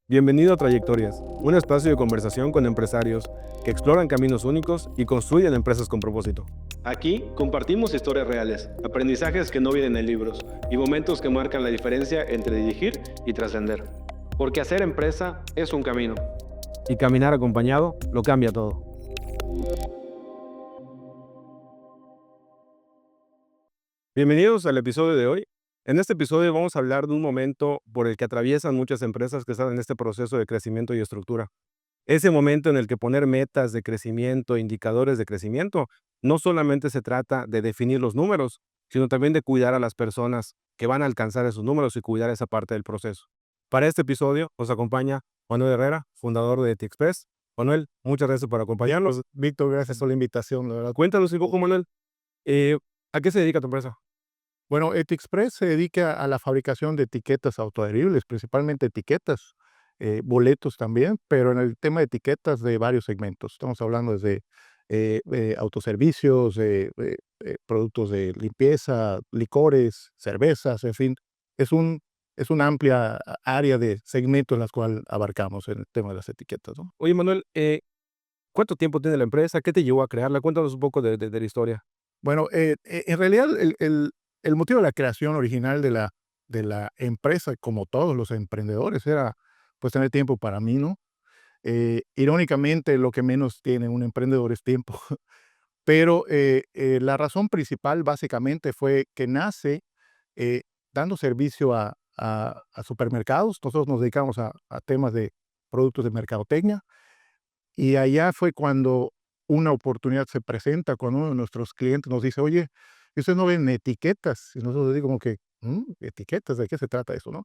Bienvenido a Trayectorias, un espacio de conversación con empresarios que exploran caminos únicos y construyen empresas con propósito. Aquí compartimos historias reales, aprendizajes que no vienen en libros y momentos que marcan la diferencia entre dirigir y trascender. Porque hacer empresa es un camino. Y caminar acompañado lo cambia todo. Bienvenidos al episodio de hoy. En este episodio vamos a hablar de un momento por el que atraviesan muchas empresas que están en este proceso de crecimiento y estructura. Ese momento en el que poner metas de crecimiento, indicadores de crecimiento, no solamente se trata de definir los números, sino también de cuidar a las personas que van a alcanzar esos números y cuidar esa parte del proceso. Para este episodio nos acompaña Manuel Herrera, fundador de TXpress. Manuel, muchas gracias por acompañarnos. Víctor, gracias por la invitación, la verdad. Cuéntanos un poco, Manuel, ¿a qué se dedica tu empresa? Bueno, Etixpress se dedica a la fabricación de etiquetas autoadheribles, principalmente etiquetas, boletos también, pero en el tema de etiquetas de varios segmentos. Estamos hablando desde autoservicios, productos de limpieza, licores, cervezas, en fin. Es un, es una amplia área de segmentos en las cuales abarcamos en el tema de las etiquetas, ¿no? Oye, Manuel, ¿cuánto tiempo tiene la empresa? ¿Qué te llevó a crearla? Cuéntanos un poco de la historia. Bueno, en realidad el motivo de la creación original de la empresa, como todos los emprendedores, era pues tener tiempo para mí, ¿no? Irónicamente, lo que menos tiene un emprendedor es tiempo, pero la razón principal básicamente fue que nace eh, dando servicio a supermercados. Nosotros nos dedicamos a temas de productos de mercadotecnia y allá fue cuando una oportunidad se presenta, cuando uno de nuestros clientes nos dice: "Oye, ¿y ustedes no ven etiquetas?". Y nosotros decimos como que: ¿etiquetas? ¿De qué se trata eso, no?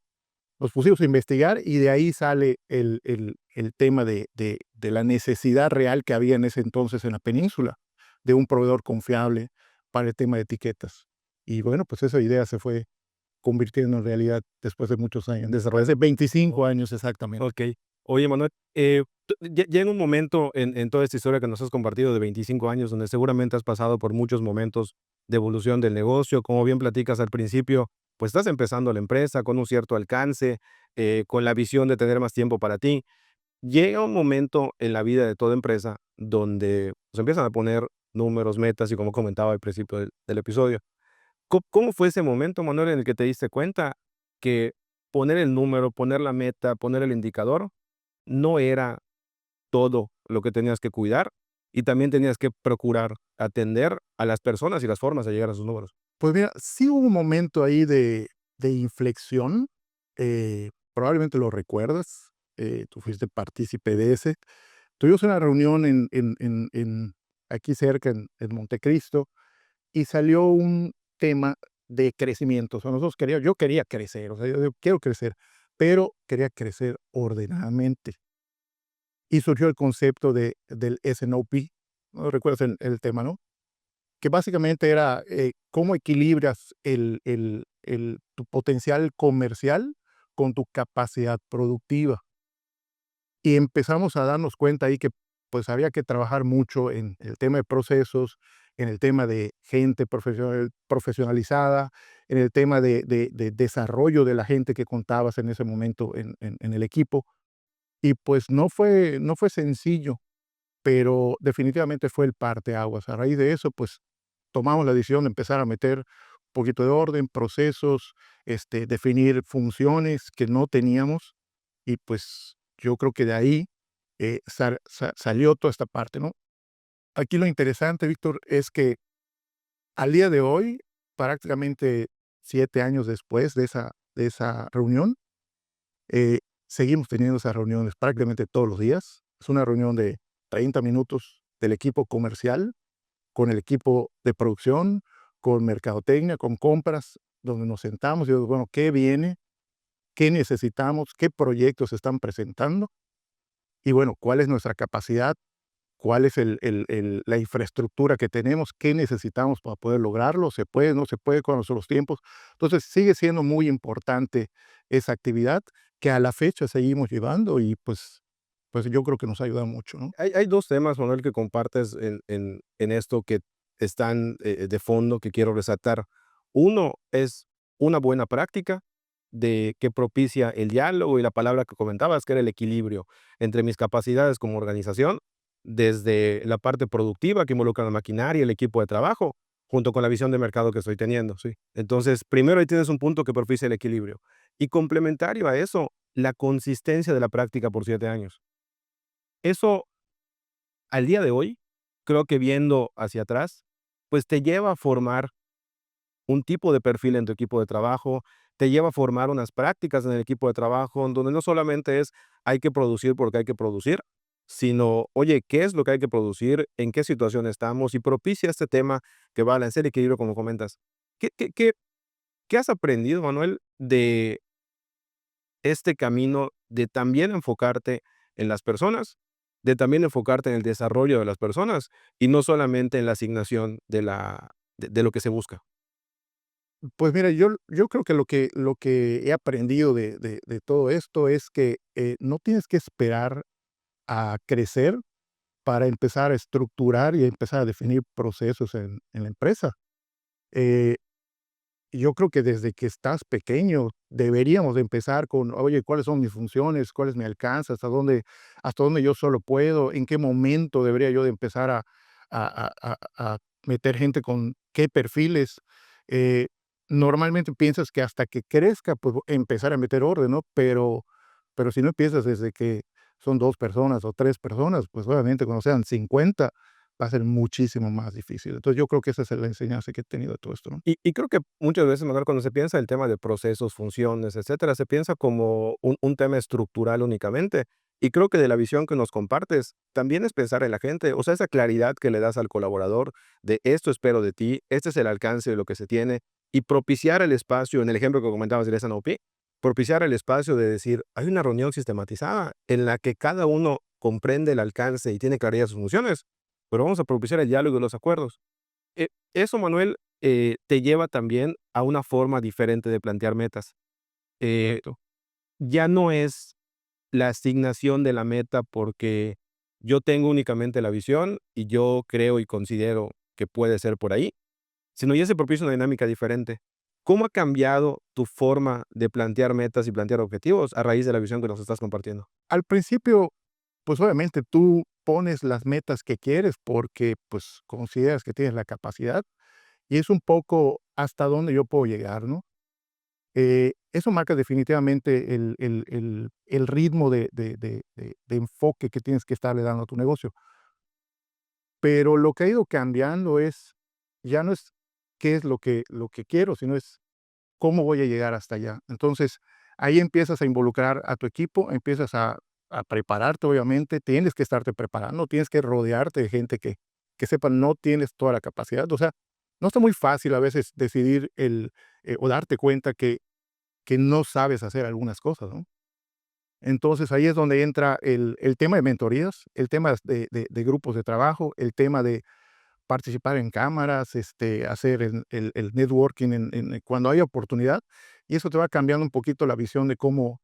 Nos pusimos a investigar y de ahí sale el tema de la necesidad real que había en ese entonces en la península, de un proveedor confiable para el tema de etiquetas. Y bueno, pues esa idea se fue convirtiendo en realidad después de muchos años, desde hace 25 años exactamente. Ok. Oye, Manuel, ya en un momento en toda esta historia que nos has compartido de 25 años, donde seguramente has pasado por muchos momentos de evolución del negocio, como bien platicas al principio, pues estás empezando la empresa con un cierto alcance, con la visión de tener más tiempo para ti. Llega un momento en la vida de toda empresa donde se empiezan a poner números, metas y como comentaba al principio del episodio. ¿Cómo fue ese momento, Manuel, en el que te diste cuenta que poner el número, poner la meta, poner el indicador no era todo lo que tenías que cuidar y también tenías que procurar atender a las personas y las formas de llegar a sus números? Pues mira, sí hubo un momento ahí de inflexión, probablemente lo recuerdas, tú fuiste partícipe de ese. Tuvimos una reunión en aquí cerca, en Montecristo, y salió un tema de crecimiento. O sea, yo quería crecer, o sea, yo quiero crecer, pero quería crecer ordenadamente. Y surgió el concepto del SNOP, ¿no? Recuerdas el tema, ¿no? Que básicamente era, cómo equilibras tu potencial comercial con tu capacidad productiva. Y empezamos a darnos cuenta ahí que, pues, había que trabajar mucho en el tema de procesos, en el tema de gente profesionalizada, en el tema de desarrollo de la gente que contabas en ese momento en el equipo. Y, pues, no fue sencillo, pero definitivamente fue el parteaguas. A raíz de eso, pues, tomamos la decisión de empezar a meter un poquito de orden, procesos, definir funciones que no teníamos y, pues, yo creo que de ahí, salió toda esta parte, ¿no? Aquí lo interesante, Víctor, es que al día de hoy, prácticamente 7 años después de esa reunión, eh, seguimos teniendo esas reuniones prácticamente todos los días. Es una reunión de 30 minutos del equipo comercial con el equipo de producción, con mercadotecnia, con compras, donde nos sentamos y digo, bueno, ¿qué viene? ¿Qué necesitamos? ¿Qué proyectos se están presentando? Y bueno, ¿cuál es nuestra capacidad? ¿Cuál es la infraestructura que tenemos? ¿Qué necesitamos para poder lograrlo? ¿Se puede? ¿No se puede con los tiempos? Entonces sigue siendo muy importante esa actividad que a la fecha seguimos llevando y pues yo creo que nos ayuda mucho, ¿no? Hay dos temas, Manuel, que compartes en esto que están de fondo que quiero resaltar. Uno es una buena práctica de que propicia el diálogo y la palabra que comentabas, que era el equilibrio entre mis capacidades como organización, desde la parte productiva que involucra la maquinaria, el equipo de trabajo, junto con la visión de mercado que estoy teniendo, sí. Entonces, primero ahí tienes un punto que propicia el equilibrio. Y complementario a eso, la consistencia de la práctica por 7 años. Eso, al día de hoy, creo que viendo hacia atrás, pues te lleva a formar un tipo de perfil en tu equipo de trabajo, te lleva a formar unas prácticas en el equipo de trabajo, en donde no solamente es hay que producir porque hay que producir, sino, oye, ¿qué es lo que hay que producir? ¿En qué situación estamos? Y propicia este tema que va a balancear el equilibrio, como comentas. ¿Qué has aprendido, Manuel, de este camino de también enfocarte en las personas, de también enfocarte en el desarrollo de las personas y no solamente en la asignación de lo que se busca? Pues mira, yo creo que lo que he aprendido de todo esto es que, no tienes que esperar a crecer para empezar a estructurar y empezar a definir procesos en la empresa. Eh, yo creo que desde que estás pequeño deberíamos de empezar con, oye, ¿cuáles son mis funciones? ¿Cuál es mi alcance? ¿Hasta dónde yo solo puedo? ¿En qué momento debería yo de empezar a meter gente con qué perfiles? Eh, normalmente piensas que hasta que crezca, pues empezar a meter orden, ¿no? Pero si no empiezas desde que son 2 personas o 3 personas, pues obviamente cuando sean 50 va a ser muchísimo más difícil. Entonces yo creo que esa es la enseñanza que he tenido de todo esto, ¿no? Y creo que muchas veces, Manuel, cuando se piensa el tema de procesos, funciones, etcétera, se piensa como un tema estructural únicamente. Y creo que de la visión que nos compartes, también es pensar en la gente, o sea, esa claridad que le das al colaborador de esto espero de ti, este es el alcance de lo que se tiene, y propiciar el espacio, en el ejemplo que comentabas del SNOP, propiciar el espacio de decir, hay una reunión sistematizada en la que cada uno comprende el alcance y tiene claridad de sus funciones, pero vamos a propiciar el diálogo y los acuerdos. Eso, Manuel, te lleva también a una forma diferente de plantear metas. Eh, Correcto. ya no es la asignación de la meta porque yo tengo únicamente la visión y yo creo y considero que puede ser por ahí, sino ya se propicia una dinámica diferente. ¿Cómo ha cambiado tu forma de plantear metas y plantear objetivos a raíz de la visión que nos estás compartiendo? Al principio, pues obviamente tú pones las metas que quieres porque pues consideras que tienes la capacidad y es un poco hasta dónde yo puedo llegar, ¿no? Eso marca definitivamente el ritmo de enfoque que tienes que estarle dando a tu negocio. Pero lo que ha ido cambiando es, ya no es qué es lo que quiero, sino es cómo voy a llegar hasta allá. Entonces, ahí empiezas a involucrar a tu equipo, empiezas a prepararte, obviamente, tienes que estarte preparando, tienes que rodearte de gente que sepa, no tienes toda la capacidad. O sea, no está muy fácil a veces decidir o darte cuenta que no sabes hacer algunas cosas, ¿no? Entonces, ahí es donde entra el tema de mentorías, el tema de grupos de trabajo, el tema de participar en cámaras, hacer el networking cuando hay oportunidad, y eso te va cambiando un poquito la visión de cómo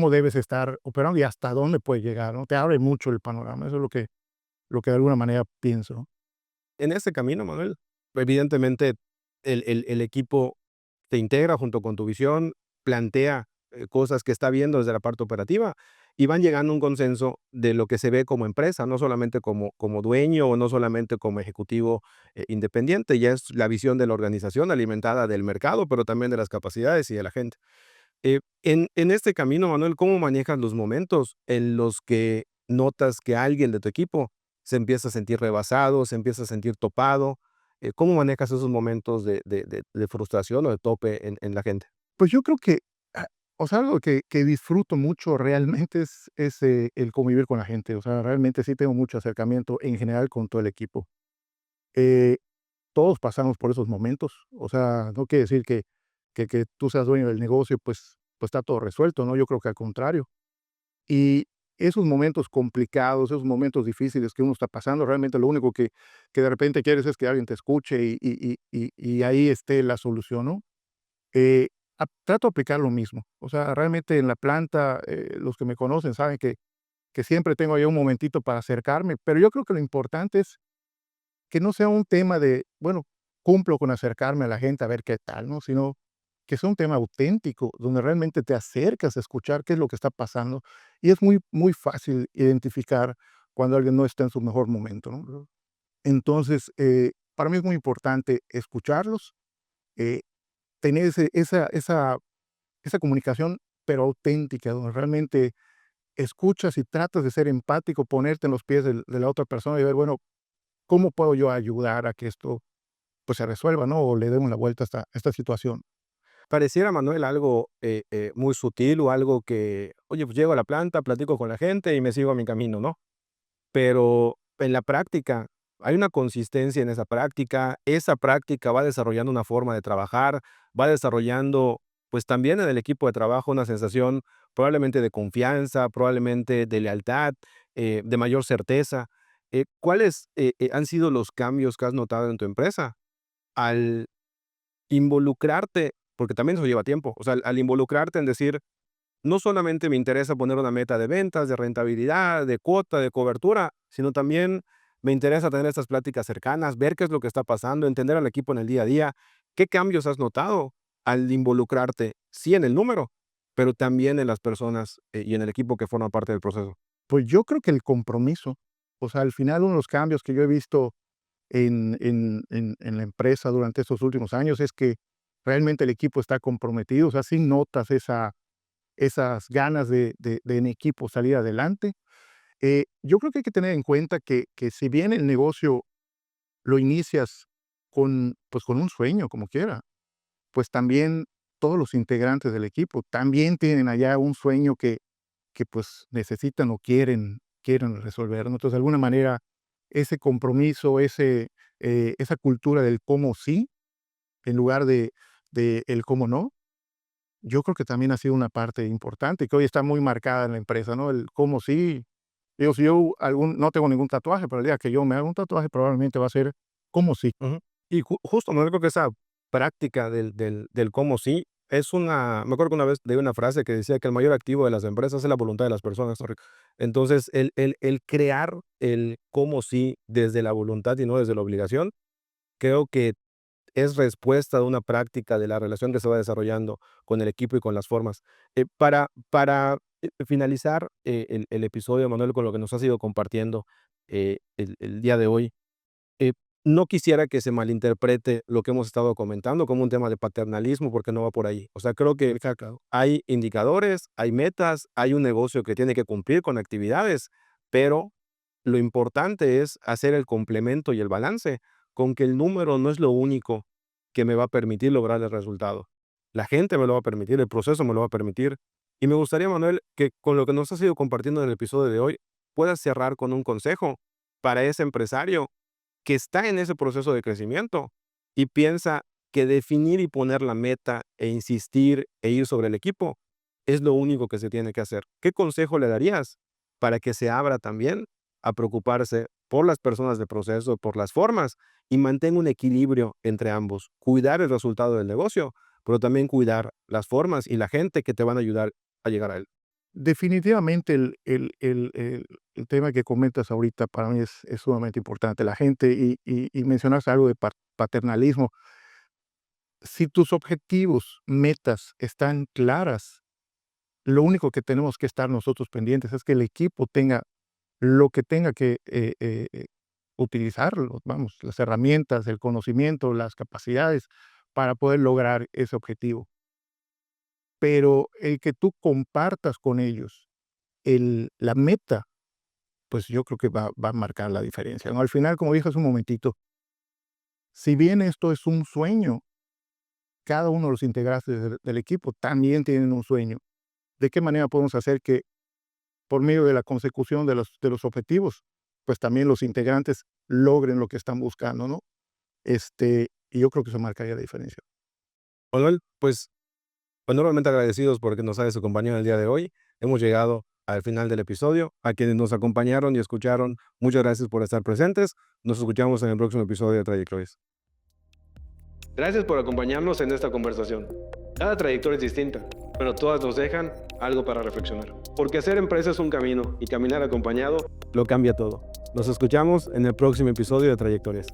debes estar operando y hasta dónde puedes llegar, ¿no? Te abre mucho el panorama, eso es lo que de alguna manera pienso, ¿no? En ese camino, Manuel, evidentemente el equipo te integra junto con tu visión, plantea cosas que está viendo desde la parte operativa y van llegando a un consenso de lo que se ve como empresa, no solamente como dueño o no solamente como ejecutivo independiente, ya es la visión de la organización alimentada del mercado, pero también de las capacidades y de la gente. En este camino, Manuel, ¿cómo manejas los momentos en los que notas que alguien de tu equipo se empieza a sentir rebasado, se empieza a sentir topado? ¿Cómo manejas esos momentos de frustración o de tope en la gente? Pues yo creo que, ah, o sea, algo que disfruto mucho realmente es el convivir con la gente, o sea, realmente sí tengo mucho acercamiento en general con todo el equipo. Eh, todos pasamos por esos momentos, o sea, no quiere decir que tú seas dueño del negocio, pues está todo resuelto, ¿no? Yo creo que al contrario. Y esos momentos complicados, esos momentos difíciles que uno está pasando, realmente lo único que de repente quieres es que alguien te escuche y ahí esté la solución, ¿no? Eh, trato de aplicar lo mismo. O sea, realmente en la planta, los que me conocen saben que siempre tengo ahí un momentito para acercarme, pero yo creo que lo importante es que no sea un tema de, bueno, cumplo con acercarme a la gente a ver qué tal, ¿no? Sino que sea un tema auténtico, donde realmente te acercas a escuchar qué es lo que está pasando, y es muy, muy fácil identificar cuando alguien no está en su mejor momento, ¿no? Entonces, para mí es muy importante escucharlos, eh, tener esa comunicación, pero auténtica, donde realmente escuchas y tratas de ser empático, ponerte en los pies de la otra persona y ver, bueno, ¿cómo puedo yo ayudar a que esto, pues, se resuelva, no? O le demos la vuelta a esta situación. Pareciera, Manuel, algo muy sutil o algo que, oye, pues llego a la planta, platico con la gente y me sigo a mi camino, ¿no? Pero en la práctica, hay una consistencia en esa práctica va desarrollando una forma de trabajar, va desarrollando, pues también en el equipo de trabajo una sensación probablemente de confianza, probablemente de lealtad, de mayor certeza. ¿Cuáles han sido los cambios que has notado en tu empresa al involucrarte? Porque también eso lleva tiempo, o sea, al involucrarte en decir, no solamente me interesa poner una meta de ventas, de rentabilidad, de cuota, de cobertura, sino también me interesa tener estas pláticas cercanas, ver qué es lo que está pasando, entender al equipo en el día a día. ¿Qué cambios has notado al involucrarte, sí en el número, pero también en las personas y en el equipo que forma parte del proceso? Pues yo creo que el compromiso, o sea, al final uno de los cambios que yo he visto en la empresa durante estos últimos años es que realmente el equipo está comprometido, o sea, sí notas esas ganas de en equipo salir adelante. Yo creo que hay que tener en cuenta que si bien el negocio lo inicias con, pues, con un sueño, como quiera, pues también todos los integrantes del equipo también tienen allá un sueño que pues necesitan o quieren resolver, ¿no? Entonces, de alguna manera, ese compromiso, esa cultura del cómo sí, en lugar de el cómo no, yo creo que también ha sido una parte importante, que hoy está muy marcada en la empresa, ¿no? El cómo sí. Digo, si yo no tengo ningún tatuaje, pero el día que yo me haga un tatuaje, probablemente va a ser cómo sí. Ujú. Y justo, no creo que esa práctica del cómo sí es una, me acuerdo que una vez leí una frase que decía que el mayor activo de las empresas es la voluntad de las personas, sorry. Entonces, el crear el cómo sí desde la voluntad y no desde la obligación, creo que es respuesta de una práctica de la relación que se va desarrollando con el equipo y con las formas. Para finalizar, el episodio, Manuel, con lo que nos has ido compartiendo, el día de hoy, eh, no quisiera que se malinterprete lo que hemos estado comentando como un tema de paternalismo, porque no va por ahí. O sea, creo que Me queda claro. hay indicadores, hay metas, hay un negocio que tiene que cumplir con actividades, pero lo importante es hacer el complemento y el balance con que el número no es lo único que me va a permitir lograr el resultado. La gente me lo va a permitir, el proceso me lo va a permitir. Y me gustaría, Manuel, que con lo que nos has ido compartiendo en el episodio de hoy, puedas cerrar con un consejo para ese empresario que está en ese proceso de crecimiento y piensa que definir y poner la meta e insistir e ir sobre el equipo es lo único que se tiene que hacer. ¿Qué consejo le darías para que se abra también a preocuparse por las personas del proceso, por las formas y mantenga un equilibrio entre ambos? Cuidar el resultado del negocio, pero también cuidar las formas y la gente que te van a ayudar a llegar a él. Definitivamente el tema que comentas ahorita para mí es sumamente importante. La gente, y mencionaste algo de paternalismo. Si tus objetivos, metas están claras, lo único que tenemos que estar nosotros pendientes es que el equipo tenga lo que tenga que utilizar, vamos, las herramientas, el conocimiento, las capacidades para poder lograr ese objetivo. Pero el que tú compartas con ellos la meta, pues yo creo que va a marcar la diferencia, ¿no? Al final, como dije hace un momentito, si bien esto es un sueño, cada uno de los integrantes del equipo también tienen un sueño. ¿De qué manera podemos hacer que por medio de la consecución de los objetivos, pues también los integrantes logren lo que están buscando, ¿no? Y yo creo que eso marcaría la diferencia. Manuel, pues enormemente agradecidos porque nos hayas acompañado el día de hoy. Hemos llegado al final del episodio. A quienes nos acompañaron y escucharon, muchas gracias por estar presentes. Nos escuchamos en el próximo episodio de Trayectorias. Gracias por acompañarnos en esta conversación. Cada trayectoria es distinta, pero todas nos dejan algo para reflexionar. Porque hacer empresa es un camino y caminar acompañado lo cambia todo. Nos escuchamos en el próximo episodio de Trayectorias.